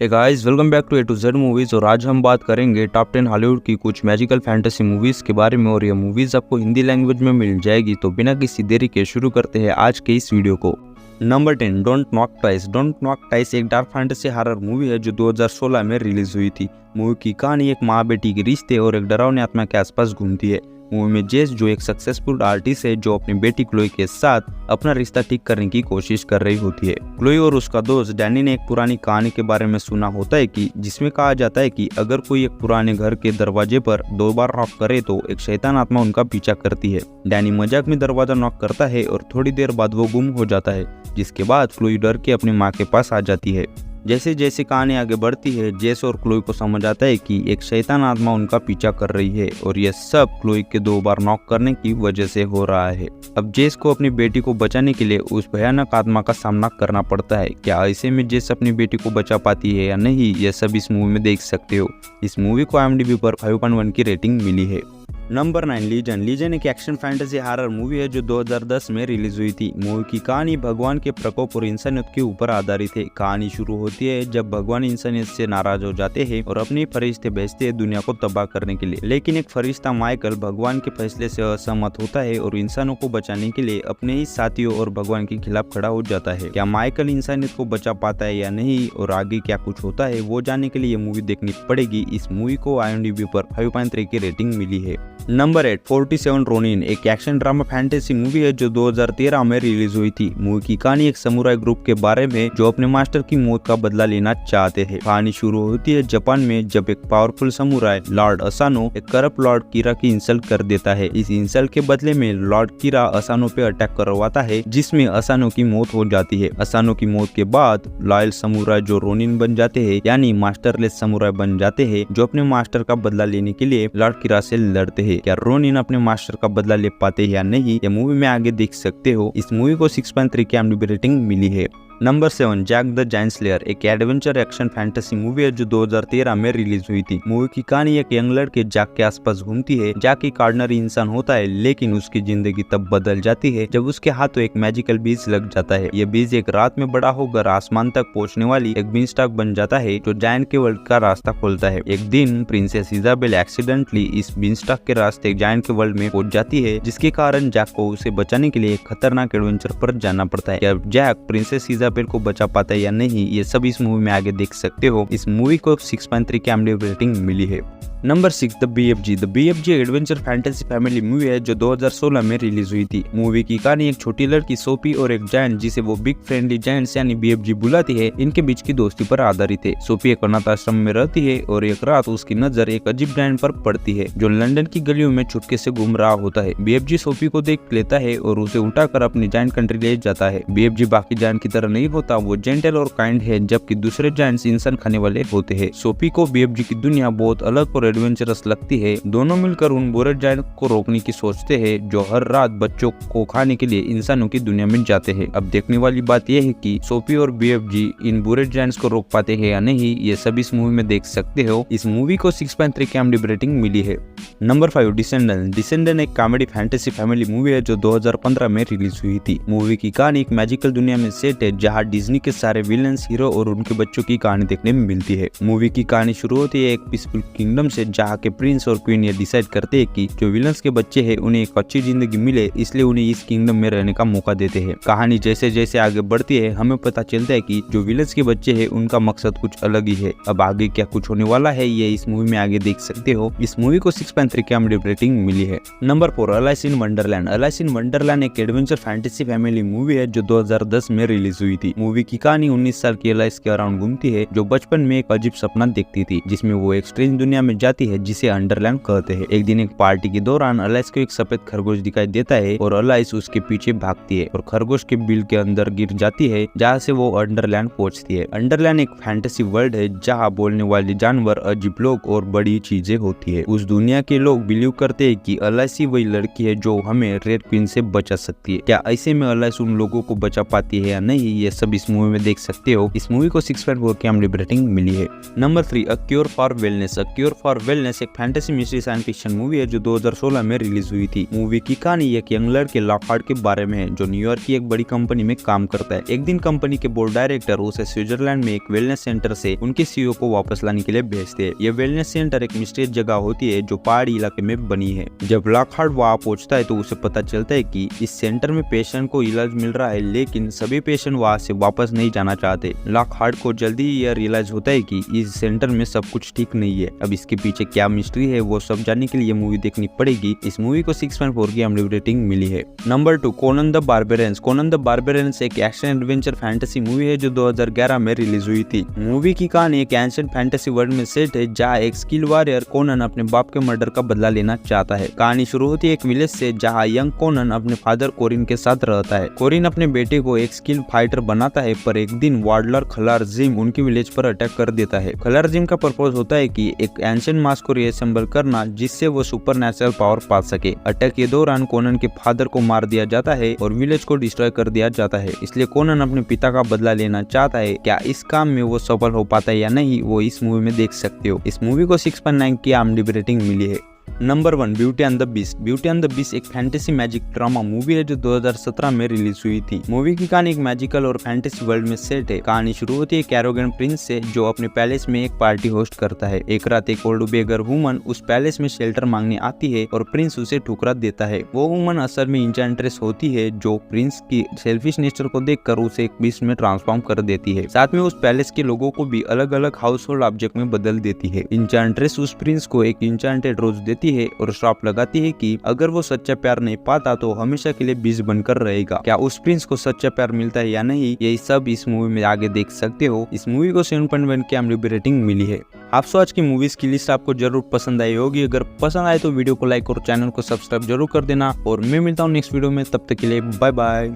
Hey guys, welcome back to A to Z movies. और आज हम बात करेंगे टॉप 10 हॉलीवुड की कुछ मैजिकल फैंटेसी मूवीज के बारे में। और ये मूवीज आपको हिंदी लैंग्वेज में मिल जाएगी। तो बिना किसी देरी के शुरू करते हैं आज के इस वीडियो को। Number 10, don't knock twice. Don't knock twice एक डार्क फैंटेसी हॉरर मूवी है जो 2016 में रिलीज हुई थी। मूवी की कहानी एक माँ बेटी के रिश्ते और एक डरावनी आत्मा के आसपास घूमती है। मूवी में जेस, जो एक सक्सेसफुल आर्टिस्ट है, जो अपनी बेटी क्लोई के साथ अपना रिश्ता ठीक करने की कोशिश कर रही होती है। क्लोई और उसका दोस्त डैनी ने एक पुरानी कहानी के बारे में सुना होता है कि जिसमें कहा जाता है कि अगर कोई एक पुराने घर के दरवाजे पर 2 बार नॉक करे तो एक शैतान आत्मा उनका पीछा करती है। डैनी मजाक में दरवाजा नॉक करता है और थोड़ी देर बाद वो गुम हो जाता है, जिसके बाद क्लोई डर के अपनी माँ के पास आ जाती है। जैसे जैसे कहानी आगे बढ़ती है, जेस और क्लोई को समझ आता है कि एक शैतान आत्मा उनका पीछा कर रही है और यह सब क्लोई के 2 बार नॉक करने की वजह से हो रहा है। अब जेस को अपनी बेटी को बचाने के लिए उस भयानक आत्मा का सामना करना पड़ता है। क्या ऐसे में जेस अपनी बेटी को बचा पाती है या नहीं, यह सब इस मूवी में देख सकते हो। इस मूवी को IMDb पर 5.1 की रेटिंग मिली है। Number 9, Legion. लीजन एक एक्शन फैंटेसी हॉरर मूवी है जो 2010 में रिलीज हुई थी। मूवी की कहानी भगवान के प्रकोप और इंसानियत के ऊपर आधारित है। कहानी शुरू होती है जब भगवान इंसानियत से नाराज हो जाते हैं और अपने फरिश्ते भेजते हैं दुनिया को तबाह करने के लिए। लेकिन एक फरिश्ता माइकल भगवान के फैसले से असहमत होता है और इंसानों को बचाने के लिए अपने ही साथियों और भगवान के खिलाफ खड़ा हो जाता है। क्या माइकल इंसानियत को बचा पाता है या नहीं और आगे क्या कुछ होता है, वो जानने के लिए ये मूवी देखनी पड़ेगी। इस मूवी को IMDb पर 5.3 की रेटिंग मिली है। नंबर 8, 47 रोनिन एक एक्शन ड्रामा फैंटेसी मूवी है जो 2013 में रिलीज हुई थी। मूवी की कहानी एक समुराई ग्रुप के बारे में जो अपने मास्टर की मौत का बदला लेना चाहते हैं। कहानी शुरू होती है जापान में जब एक पावरफुल समुराई लॉर्ड असानो एक करप्ट लॉर्ड कीरा की इंसल्ट कर देता है। इस इंसल्ट के बदले में लॉर्ड कीरा असानो पे अटैक करवाता है, जिसमें असानो की मौत हो जाती है। असानो की मौत के बाद लॉयल समुराई जो रोनिन बन जाते हैं, यानी मास्टरलेस समुराई बन जाते हैं, जो अपने मास्टर का बदला लेने के लिए लॉर्ड कीरा से लड़ते हैं। क्या रोनिन अपने मास्टर का बदला ले पाते हैं या नहीं, ये मूवी में आगे देख सकते हो। इस मूवी को 6.3 की IMDb रेटिंग मिली है। Number 7, Jack the Giant Slayer एक एडवेंचर एक्शन फैंटेसी मूवी है जो 2013 में रिलीज हुई थी। मूवी की कहानी एक यंग लड़के जैक के आसपास घूमती है। जैक एक ऑर्डिनरी इंसान होता है, लेकिन उसकी जिंदगी तब बदल जाती है जब उसके हाथों एक मैजिकल बीज लग जाता है। यह बीज एक रात में बड़ा होकर आसमान तक पहुंचने वाली एक बीनस्टॉक बन जाता है जो जायंट के वर्ल्ड का रास्ता खोलता है। एक दिन प्रिंसेस इजाबेल एक्सीडेंटली इस बीनस्टॉक के रास्ते जायंट के वर्ल्ड में पहुंच जाती है, जिसके कारण जैक को उसे बचाने के लिए एक खतरनाक एडवेंचर पर जाना पड़ता है। क्या जैक प्रिंसेस इजाबेल को बचा पाता है या नहीं, ये सब इस मूवी में आगे देख सकते हो। इस मूवी को 6.3 की IMDb रेटिंग मिली है। Number 6, the BFG। The BFG adventure fantasy family movie है जो 2016 में रिलीज हुई थी। मूवी की कहानी एक छोटी लड़की सोफी और एक जायंट जिसे वो बिग फ्रेंडली जायंट्स यानी BFG बुलाती है, इनके बीच की दोस्ती पर आधारित है। सोफी एक अनाथ आश्रम में रहती है और एक रात उसकी नजर एक अजीब जायंट पर पड़ती है जो लंदन की गलियों में चुपके से घूम रहा होता है। BFG सोफी को देख लेता है और उसे उठाकर अपनी जायंट कंट्री ले जाता है। BFG बाकी जायंट की तरह नहीं होता, वो जेंटल और काइंड है, जबकि दूसरे जायंट्स इंसान खाने वाले होते हैं। सोफी को BFG की दुनिया बहुत अलग और एडवेंचरस लगती है। दोनों मिलकर उन बुरे जायंट को रोकने की सोचते हैं जो हर रात बच्चों को खाने के लिए इंसानों की दुनिया में जाते हैं। अब देखने वाली बात यह है कि सोफी और BFG इन बुरे जायंट्स को रोक पाते हैं या नहीं, ये सब इस मूवी में देख सकते हो। इस मूवी को 6.3 की IMDb रेटिंग मिली है। Number 5, descendant. डिसेंडेंट एक कॉमेडी फैंटेसी फैमिली मूवी है जो 2015 में रिलीज हुई थी। मूवी की कहानी एक मैजिकल दुनिया में सेट है जहाँ डिज्नी के सारे विलन्स, हीरो और उनके बच्चों की कहानी देखने में मिलती है। मूवी की कहानी शुरू होती है एक पीसफुल किंगडम से जहाँ के प्रिंस और क्वीन ये डिसाइड करते हैं कि जो विलन्स के बच्चे हैं उन्हें एक अच्छी जिंदगी मिले, इसलिए उन्हें इस किंगडम में रहने का मौका देते हैं। कहानी जैसे जैसे आगे बढ़ती है हमें पता चलता है कि जो विलन्स के बच्चे हैं उनका मकसद कुछ अलग ही है। अब आगे क्या कुछ होने वाला है ये इस मूवी में आगे देख सकते हो। इस मूवी को 6.3 की IMDb रेटिंग मिली है। Number 4, Alice in Wonderland. Alice in Wonderland एक एडवेंचर फैंटेसी फैमिली मूवी है जो 2010 में रिलीज हुई थी। मूवी की कहानी 19 साल की अलाइस के अराउंड घूमती है जो बचपन में एक अजीब सपना देखती थी, जिसमें वो एक स्ट्रेंज दुनिया में जाती है जिसे अंडरलैंड कहते हैं। एक दिन एक पार्टी के दौरान अलाइस को एक सफेद खरगोश दिखाई देता है और अलाइस उसके पीछे भागती है और खरगोश के बिल के अंदर गिर जाती है, जहाँ से वो अंडरलैंड पहुंचती है। अंडरलैंड एक फैंटेसी वर्ल्ड है जहाँ बोलने वाले जानवर, अजीब लोग और बड़ी चीजें होती है। उस दुनिया के लोग बिलीव करते हैं कि अलाइस ही वही लड़की है जो हमें रेड क्वीन से बचा सकती है। क्या ऐसे में अलाइस उन लोगों को बचा पाती है या नहीं, ये सब इस मूवी में देख सकते हो। इस मूवी को 6.4 की IMDb रेटिंग मिली है। Number 3, a cure for wellness. A cure for bar wellness एक fantasy mystery science fiction movie है जो 2016 में रिलीज हुई थी। मूवी की कहानी एक यंग लड़के लॉकहार्ट के बारे में है जो न्यूयॉर्क की एक बड़ी कंपनी में काम करता है। एक दिन कंपनी के बोर्ड डायरेक्टर उसे स्विट्जरलैंड में एक वेलनेस सेंटर से उनके सीईओ को वापस लाने के लिए भेजते हैं। ये वेलनेस सेंटर एक मिस्टीरियस जगह होती है जो पहाड़ी इलाके में बनी है। जब लॉकहार्ट वहाँ पहुंचता है तो उसे पता चलता है कि इस सेंटर में पेशेंट को इलाज मिल रहा है, लेकिन सभी पेशेंट वहाँ से वापस नहीं जाना चाहते। लॉकहार्ट को जल्दी ही यह रियलाइज होता है कि इस सेंटर में सब कुछ ठीक नहीं है। अब इसके पीछे क्या मिस्ट्री है वो सब जानने के लिए मूवी देखनी पड़ेगी। इस मूवी को 6.4 की IMDb रेटिंग मिली है। Number 2, Conan the barbarians. Conan the barbarians एक एक्शन एडवेंचर फैंटेसी मूवी है जो 2011 में रिलीज हुई थी। मूवी की कहानी एक एंशिएंट फैंटेसी वर्ल्ड में सेट है जहाँ एक स्किल वॉरियर कोनन अपने बाप के मर्डर का बदला लेना चाहता है। कहानी शुरू होती है एक विलेज से जहाँ यंग कोनन अपने फादर कोरिन के साथ रहता है। कोरिन अपने बेटे को एक स्किल फाइटर बनाता है, पर एक दिन वार्डलर खलार जिम उनकी विलेज पर अटैक कर देता है। खलार जिम का पर्पस होता है कि एक एंशिएंट मास्क को रीअसेंबल करना जिससे वो सुपरनैचुरल पावर पा सके। अटैक के दौरान कोनन के फादर को मार दिया जाता है और विलेज को डिस्ट्रॉय कर दिया जाता है, इसलिए कोनन अपने पिता का बदला लेना चाहता है। क्या इस काम में वो सफल हो पाता है या नहीं वो इस मूवी में देख सकते हो। इस मूवी को 6.9 की IMDb रेटिंग मिली है। Number 1, beauty and the beast. Beauty and the beast एक फैंटेसी मैजिक ड्रामा मूवी है जो 2017 में रिलीज हुई थी। मूवी की कहानी एक मैजिकल और फैंटेसी वर्ल्ड में सेट है। कहानी शुरू होती है एक एरोगेंट प्रिंस से जो अपने पैलेस में एक पार्टी होस्ट करता है। एक रात एक ओल्ड बेगर वुमन उस पैलेस में शेल्टर मांगने आती है और प्रिंस उसे ठुकरा देता है। वो वुमन असल में इंचांट्रेस होती है जो प्रिंस की सेल्फिश नेचर को देखकर उसे एक बीस्ट में ट्रांसफॉर्म कर देती है। साथ में उस पैलेस के लोगों को भी अलग अलग हाउस होल्ड ऑब्जेक्ट में बदल देती है। इंचांट्रेस उस प्रिंस को एक इंचांटेड रोज देती है और श्राप लगाती है कि अगर वो सच्चा प्यार नहीं पाता तो हमेशा के लिए बीज बनकर रहेगा। क्या उस प्रिंस को सच्चा प्यार मिलता है या नहीं ये सब इस मूवी में आगे देख सकते हो। इस मूवी को 7.1 की IMDb रेटिंग मिली है। आपसे आज की मूवीज की लिस्ट आपको जरूर पसंद आई होगी। अगर पसंद आए तो वीडियो को लाइक और चैनल को सब्सक्राइब जरूर कर देना और मैं मिलता हूँ नेक्स्ट वीडियो में। तब तक के लिए बाय बाय।